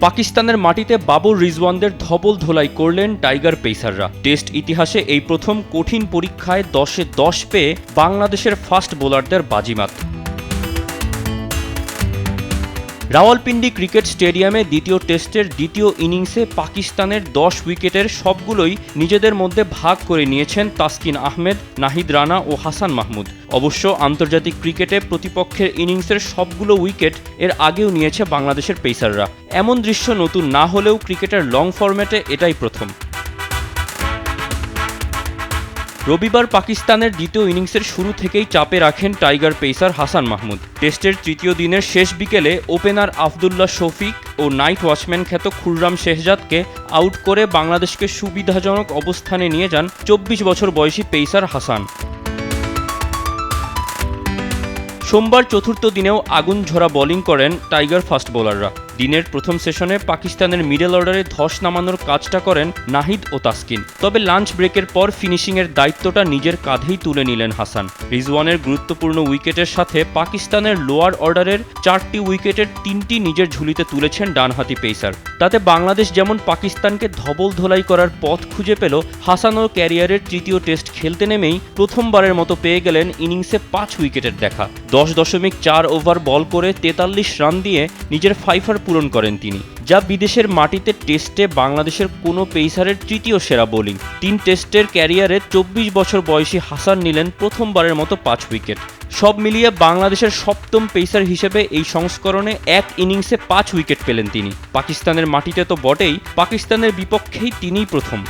পাকিস্তানের মাটিতে বাবর রিজওয়ানদের ধবল ধোলাই করলেন টাইগার পেসাররা। টেস্ট ইতিহাসে এই প্রথম কঠিন পরীক্ষায় 10-এ 10 পেয়ে বাংলাদেশের ফাস্ট বোলারদের বাজিমাত। রাওয়ালপিন্ডি ক্রিকেট স্টেডিয়ামে দ্বিতীয় টেস্টের দ্বিতীয় ইনিংসে পাকিস্তানের 10 উইকেটের সবগুলোই নিজেদের মধ্যে ভাগ করে নিয়েছেন তাসকিন আহমেদ, নাহিদ রানা ও হাসান মাহমুদ। অবশ্য আন্তর্জাতিক ক্রিকেটে প্রতিপক্ষের ইনিংসের সবগুলো উইকেট এর আগেও নিয়েছে বাংলাদেশের পেসাররা। এমন দৃশ্য নতুন না হলেও ক্রিকেটের লং ফরম্যাটে এটাই প্রথম। রবিবার পাকিস্তানের দ্বিতীয় ইনিংসের শুরু থেকেই চাপে রাখেন টাইগার পেসার হাসান মাহমুদ। টেস্টের তৃতীয় দিনের শেষ বিকেলে ওপেনার আবদুল্লাহ শফিক ও নাইট ওয়াচম্যান খ্যাত খুররাম শেহজাদকে আউট করে বাংলাদেশকে সুবিধাজনক অবস্থানে নিয়ে যান 24 বছর বয়সী পেসার হাসান। সোমবার চতুর্থ দিনেও আগুন ঝরা বোলিং করেন টাইগার ফাস্ট বোলাররা। দিনের প্রথম সেশনে পাকিস্তানের মিডল অর্ডারে ধস নামানোর কাজটা করেন নাহিদ ও তাসকিন। তবে লাঞ্চ ব্রেকের পর ফিনিশিংয়ের দায়িত্বটা নিজের কাঁধেই তুলে নিলেন হাসান। রিজওয়ানের গুরুত্বপূর্ণ উইকেটের সাথে পাকিস্তানের লোয়ার অর্ডারের 4টি উইকেটের 3টি নিজের ঝুলিতে তুলেছেন ডানহাতি পেসার। তাতে বাংলাদেশ যেমন পাকিস্তানকে ধবল ধোলাই করার পথ খুঁজে পেল, হাসানও ক্যারিয়ারের তৃতীয় টেস্ট খেলতে নেমেই প্রথমবারের মতো পেয়ে গেলেন ইনিংসে 5 উইকেটের দেখা। 10.4 ওভার বল করে 43 রান দিয়ে নিজের ফাইফার পূরণ করেন তিনি, যা বিদেশের মাটিতে টেস্টে বাংলাদেশের কোনো পেসারের তৃতীয় সেরা বোলিং। 3 টেস্টের ক্যারিয়ারে 24 বছর বয়সী হাসান নিলেন প্রথমবারের মতো 5 উইকেট। সব মিলিয়ে বাংলাদেশের সপ্তম পেসার হিসেবে এই সংস্করণে এক ইনিংসে 5 উইকেট পেলেন তিনি। পাকিস্তানের মাটিতে তো বটেই, পাকিস্তানের বিপক্ষেই তিনিই প্রথম।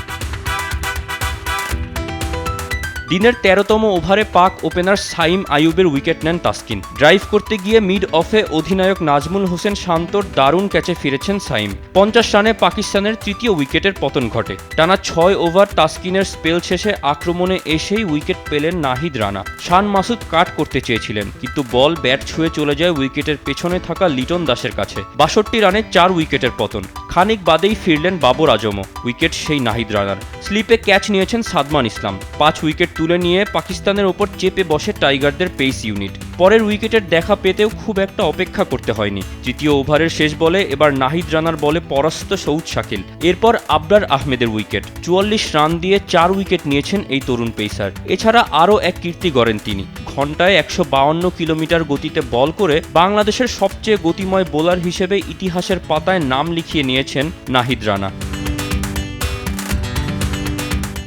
দিনের 13তম ওভারে পাক ওপেনার সাইম আইয়ুবের উইকেট নেন তাসকিন। ড্রাইভ করতে গিয়ে মিড অফে অধিনায়ক নাজমুল হোসেন শান্তর দারুণ ক্যাচে ফিরেছেন সাইম। 50 রানে পাকিস্তানের তৃতীয় উইকেটের পতন ঘটে। টানা 6 ওভার তাসকিনের স্পেল শেষে আক্রমণে এসেই উইকেট পেলেন নাহিদ রানা। শান মাসুদ কাট করতে চেয়েছিলেন, কিন্তু বল ব্যাট ছুঁয়ে চলে যায় উইকেটের পেছনে থাকা লিটন দাসের কাছে। 62 রানে 4 উইকেটের পতন। খানিক বাদেই ফিরলেন বাবর আজমও। উইকেট সেই নাহিদ রানার। স্লিপে ক্যাচ নিয়েছেন সাদমান ইসলাম। 5 উইকেট তুলে নিয়ে পাকিস্তানের ওপর চেপে বসে টাইগারদের পেস ইউনিট। পরের উইকেটের দেখা পেতেও খুব একটা অপেক্ষা করতে হয়নি। তৃতীয় ওভারের শেষ বলে এবার নাহিদ রানার বলে পরাস্ত সৌদ শাকিল। এরপর আবরার আহমেদের উইকেট। 44 রান দিয়ে 4 উইকেট নিয়েছেন এই তরুণ পেসার। এছাড়া আরও এক কীর্তি গড়েন তিনি। ঘন্টায় 152 কিলোমিটার গতিতে বল করে বাংলাদেশের সবচেয়ে গতিময় বোলার হিসেবে ইতিহাসের পাতায় নাম লিখিয়ে নিয়েছেন নাহিদ রানা।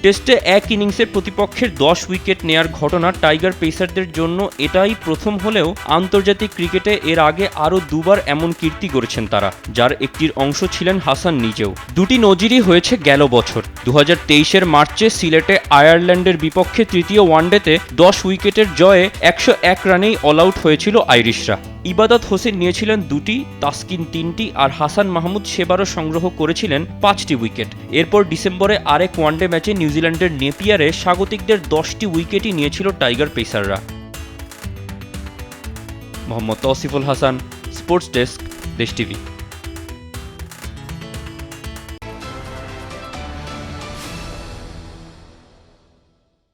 টেস্টে এক ইনিংসের প্রতিপক্ষের 10 উইকেট নেয়ার ঘটনা টাইগার পেসারদের জন্য এটাই প্রথম হলেও আন্তর্জাতিক ক্রিকেটে এর আগে আরও 2বার এমন কীর্তি গড়েছেন তারা, যার একটির অংশ ছিলেন হাসান নিজেও। 2টি নজিরই হয়েছে গেল বছর। 2023-এর মার্চে সিলেটে আয়ারল্যান্ডের বিপক্ষে তৃতীয় ওয়ানডেতে 10 উইকেটের জয়ে 101 রানেই অল আউট হয়েছিল আইরিশরা। ইবাদত হোসেন নিয়েছিলেন 2টি, তাসকিন 3টি আর হাসান মাহমুদ সেবারও সংগ্রহ করেছিলেন 5টি উইকেট। এরপর ডিসেম্বরে আরেক ওয়ানডে ম্যাচে নিউজিল্যান্ডের নেপিয়ারে স্বাগতিকদের 10টি উইকেটই নিয়েছিল টাইগার পেসাররা। Mohammad Tousiful Hasan, sports desk, Desh TV.